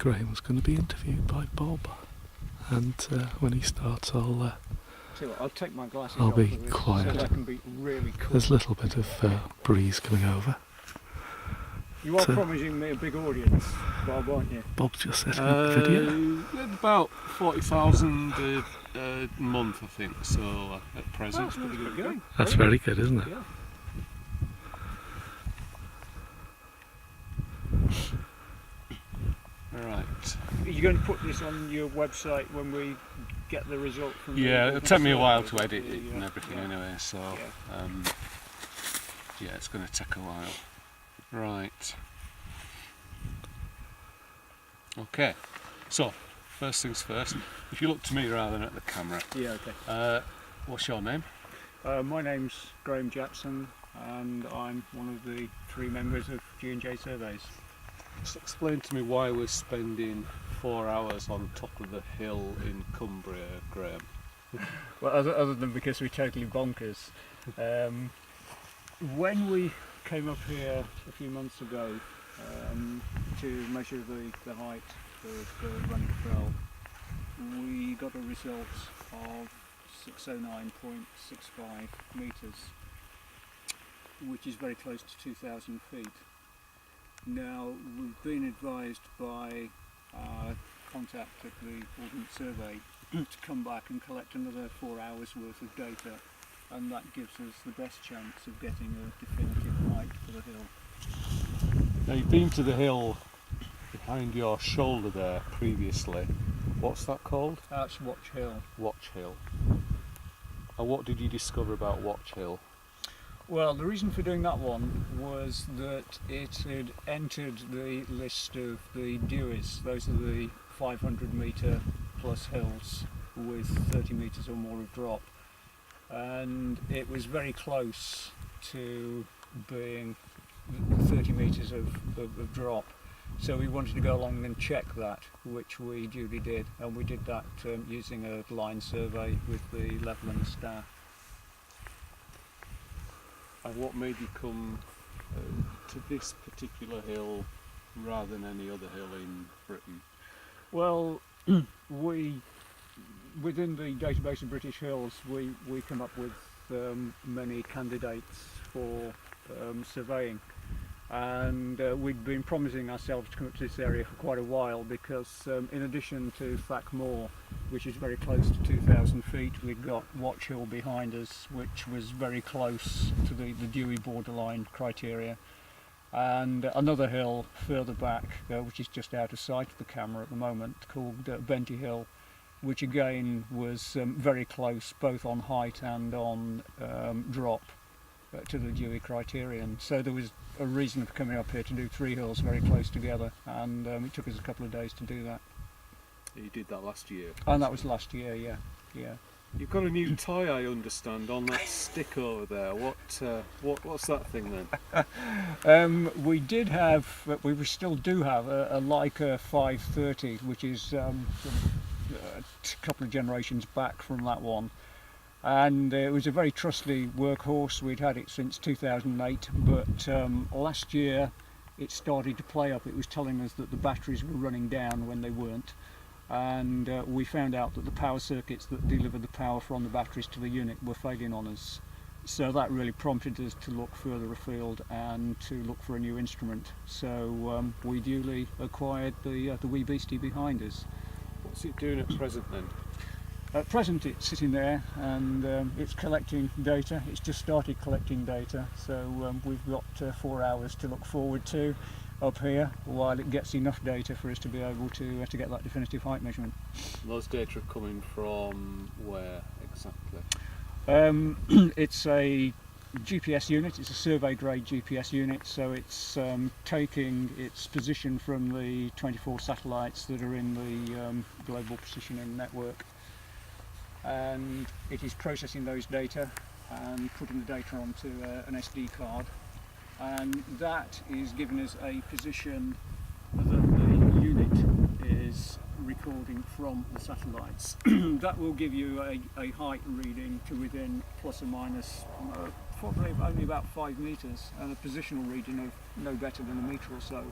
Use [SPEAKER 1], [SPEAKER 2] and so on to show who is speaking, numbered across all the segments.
[SPEAKER 1] Graham's going to be interviewed by Bob, and when he starts I'll
[SPEAKER 2] take my glasses
[SPEAKER 1] I'll
[SPEAKER 2] off
[SPEAKER 1] be
[SPEAKER 2] of this
[SPEAKER 1] quiet.
[SPEAKER 2] so I can be really cool.
[SPEAKER 1] There's a little bit of breeze coming over.
[SPEAKER 2] You are promising me a big audience, Bob, aren't you?
[SPEAKER 1] Bob's just setting up video.
[SPEAKER 3] About 40,000 a month, I think, so at present.
[SPEAKER 2] That's pretty good going.
[SPEAKER 1] That's very good, isn't it?
[SPEAKER 2] Yeah.
[SPEAKER 3] Right.
[SPEAKER 2] Are you going to put this on your website when we get the result from
[SPEAKER 3] Yeah,
[SPEAKER 2] the
[SPEAKER 3] it'll take me a while
[SPEAKER 2] survey?
[SPEAKER 3] to edit it and everything anyway, so
[SPEAKER 2] Yeah.
[SPEAKER 3] yeah, it's going to take a while. Right. Okay, so first things first, if you look to me rather than at the camera,
[SPEAKER 2] Yeah, okay.
[SPEAKER 3] what's your name?
[SPEAKER 2] My name's Graham Jackson and I'm one of the 3 members of G&J Surveys.
[SPEAKER 3] Just explain to me why we're spending 4 hours on top of the hill in Cumbria, Graham.
[SPEAKER 2] Well, other than because we're totally bonkers. When we came up here a few months ago to measure the height of Renwick Fell, we got a result of 609.65 metres, which is very close to 2,000 feet. Now, we've been advised by our contact at the Ordnance Survey to come back and collect another 4 hours worth of data, and that gives us the best chance of getting a definitive height for the hill.
[SPEAKER 3] Now you've been to the hill behind your shoulder there previously. What's that called?
[SPEAKER 2] That's Watch Hill.
[SPEAKER 3] Watch Hill. And what did you discover about Watch Hill?
[SPEAKER 2] Well, the reason for doing that one was that it had entered the list of the Deweys. Those are the 500 metre plus hills with 30 metres or more of drop. And it was very close to being 30 metres of drop. So we wanted to go along and check that, which we duly did. And we did that using a line survey with the Levelland staff.
[SPEAKER 3] And what made you come to this particular hill rather than any other hill in Britain?
[SPEAKER 2] Well, within the database of British Hills, we come up with many candidates for surveying, and we'd been promising ourselves to come up to this area for quite a while because in addition to Thack Moor, which is very close to 2,000 feet, we've got Watch Hill behind us, which was very close to the Dewey borderline criteria, and another hill further back, which is just out of sight of the camera at the moment, called Benty Hill, which again was very close both on height and on drop to the Dewey criterion. So there was a reason for coming up here to do 3 hills very close together, and it took us a couple of days to do that.
[SPEAKER 3] You did that last year?
[SPEAKER 2] And that was last year, yeah.
[SPEAKER 3] You've got a new tie, I understand, on that stick over there. What's that thing then?
[SPEAKER 2] We did have, we still do have a Leica 530, which is a couple of generations back from that one, and it was a very trusty workhorse. We'd had it since 2008, but last year it started to play up. It was telling us that the batteries were running down when they weren't, and we found out that the power circuits that deliver the power from the batteries to the unit were failing on us. So that really prompted us to look further afield and to look for a new instrument. So we duly acquired the wee beastie behind us.
[SPEAKER 3] What's it doing at present then?
[SPEAKER 2] At present it's sitting there and it's collecting data. It's just started collecting data, so we've got 4 hours to look forward to up here while it gets enough data for us to be able to get that definitive height measurement.
[SPEAKER 3] Those data are coming from where exactly?
[SPEAKER 2] It's a GPS unit, it's a survey grade GPS unit, so it's taking its position from the 24 satellites that are in the global positioning network, and it is processing those data and putting the data onto an SD card, and that is giving us a position that the unit is recording from the satellites. That will give you a height reading to within plus or minus probably only about 5 metres, and a positional reading of no better than a metre or so.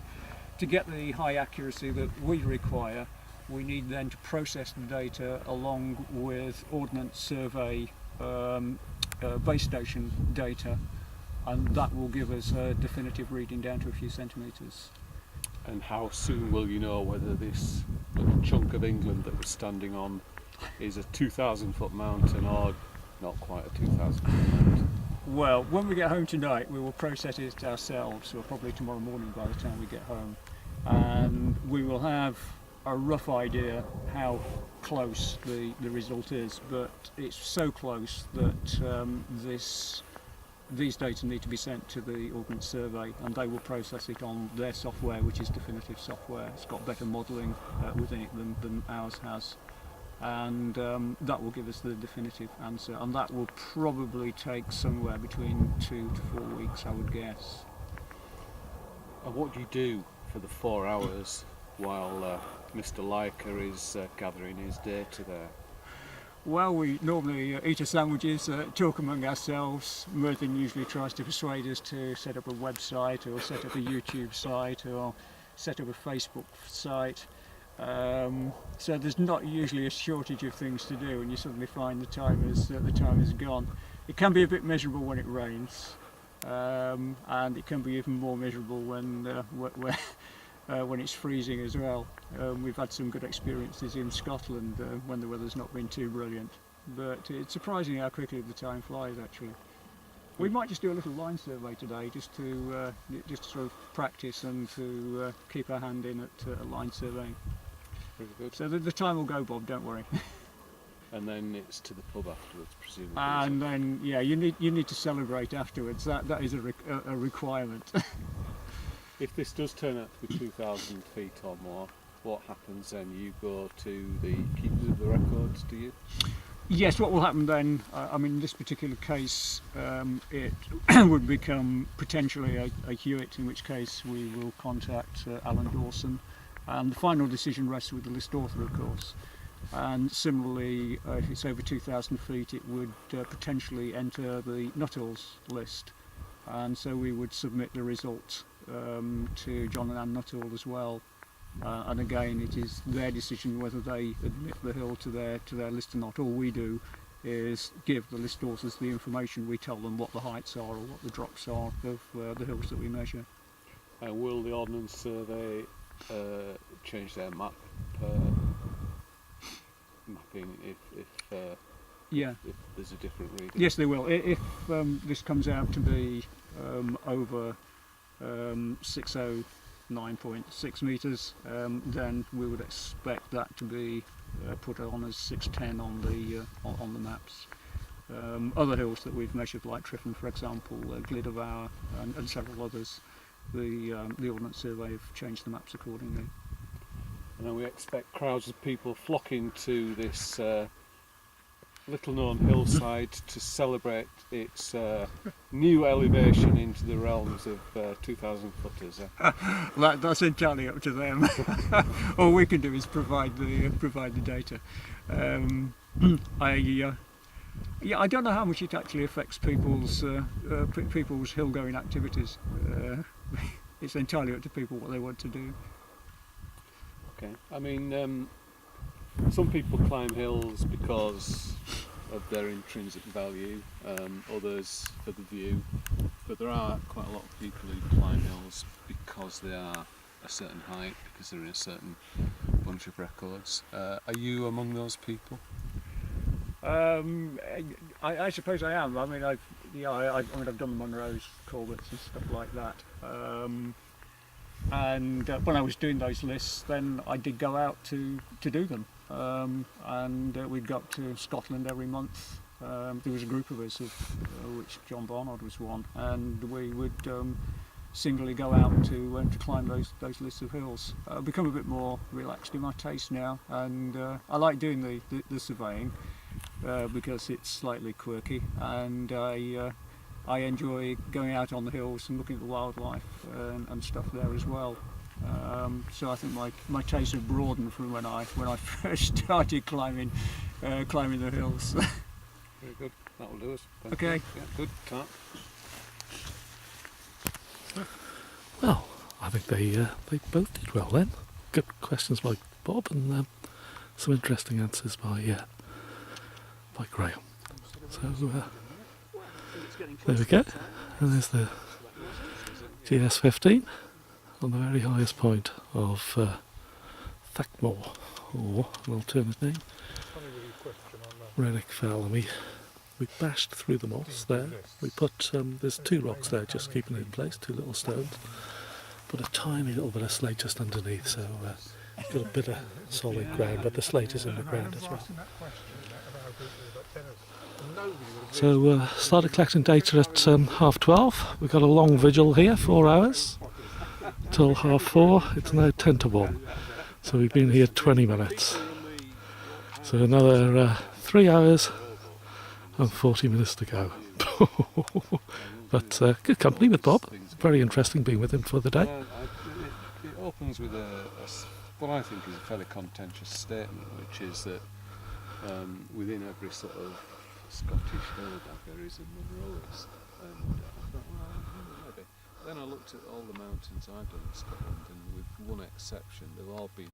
[SPEAKER 2] to get the high accuracy that we require, we need then to process the data along with Ordnance Survey base station data, and that will give us a definitive reading down to a few centimetres.
[SPEAKER 3] And how soon will you know whether this little chunk of England that we're standing on is a 2,000 foot mountain or not quite a 2,000 foot mountain?
[SPEAKER 2] Well, when we get home tonight, we will process it ourselves, or probably tomorrow morning by the time we get home, and we will have a rough idea how close the result is, but it's so close that these data need to be sent to the Ordnance Survey, and they will process it on their software, which is definitive software. It's got better modelling within it than ours has, and that will give us the definitive answer, and that will probably take somewhere between 2 to 4 weeks, I would guess.
[SPEAKER 3] And what do you do for the 4 hours while Mr. Leica is gathering his data there?
[SPEAKER 2] Well, we normally eat our sandwiches, talk among ourselves. Merthin usually tries to persuade us to set up a website or set up a YouTube site or set up a Facebook site. So there's not usually a shortage of things to do, and you suddenly find the time is gone. It can be a bit miserable when it rains, and it can be even more miserable when it's freezing as well. We've had some good experiences in Scotland when the weather's not been too brilliant, but it's surprising how quickly the time flies actually. We might just do a little line survey today just to sort of practice and to keep our hand in at line surveying.
[SPEAKER 3] Very good.
[SPEAKER 2] So the time will go, Bob, don't worry.
[SPEAKER 3] And then it's to the pub afterwards, presumably.
[SPEAKER 2] And then, yeah, you need to celebrate afterwards. That is a requirement.
[SPEAKER 3] If this does turn out to be 2,000 feet or more, what happens then? You go to the keepers of the records, do you?
[SPEAKER 2] Yes, what will happen then, I mean in this particular case it would become potentially a Hewitt, in which case we will contact Alan Dawson, and the final decision rests with the list author, of course. And similarly, if it's over 2,000 feet, it would potentially enter the Nuttall's list, and so we would submit the result to John and Anne Nuttall as well, and again it is their decision whether they admit the hill to their list or not. All we do is give the list authors the information. We tell them what the heights are or what the drops are of the hills that we measure.
[SPEAKER 3] And will the Ordnance Survey change their mapping if there's a different reading?
[SPEAKER 2] Yes, they will. If this comes out to be over 609.6 metres, then we would expect that to be put on as 610 on the maps. Other hills that we've measured, like Triffin, for example, Glidavour, and several others, the Ordnance Survey have changed the maps accordingly.
[SPEAKER 3] And then we expect crowds of people flocking to this little-known hillside to celebrate its new elevation into the realms of 2,000 footers.
[SPEAKER 2] That's entirely up to them. All we can do is provide the data. I don't know how much it actually affects people's hill-going activities. It's entirely up to people what they want to do.
[SPEAKER 3] Okay. I mean, some people climb hills because of their intrinsic value, others for the view, but there are quite a lot of people who climb hills because they are a certain height, because they're in a certain bunch of records. Are you among those people?
[SPEAKER 2] I suppose I am. I mean, I've done the Munros, Corbett's and stuff like that. And when I was doing those lists, then I did go out to do them. And we'd go up to Scotland every month. There was a group of us, of which John Barnard was one, and we would singly go out to climb those lists of hills. I've become a bit more relaxed in my taste now, and I like doing the surveying because it's slightly quirky, and I enjoy going out on the hills and looking at the wildlife and stuff there as well. So I think my tastes have broadened from when I first started climbing the hills.
[SPEAKER 3] Very good. That will do us. Thank
[SPEAKER 2] Okay.
[SPEAKER 3] you. Yeah, good. Tap.
[SPEAKER 1] Well, I think they both did well then. Good questions by Bob and some interesting answers by Grough. So there we go. And there's the GS15 on the very highest point of Thack Moor, or an alternate name, Renwick Fell, and we bashed through the moss there. We put there's 2 rocks there just keeping it in place, 2 little stones, put a tiny little bit of slate just underneath, so got a bit of solid ground, but the slate is in the ground as well. So started collecting data at 12:30. We've got a long vigil here, 4 hours till 4:30. It's now 10 to 1, so we've been here 20 minutes. So another 3 hours and 40 minutes to go. But good company with Bob. Very interesting being with him for the day.
[SPEAKER 3] It opens with what I think is a fairly contentious statement, which is that within every sort of Scottish hill there is a Munroist, and I thought, well, maybe. Then I looked at all the mountains I've done in Scotland, and with one exception, they've all been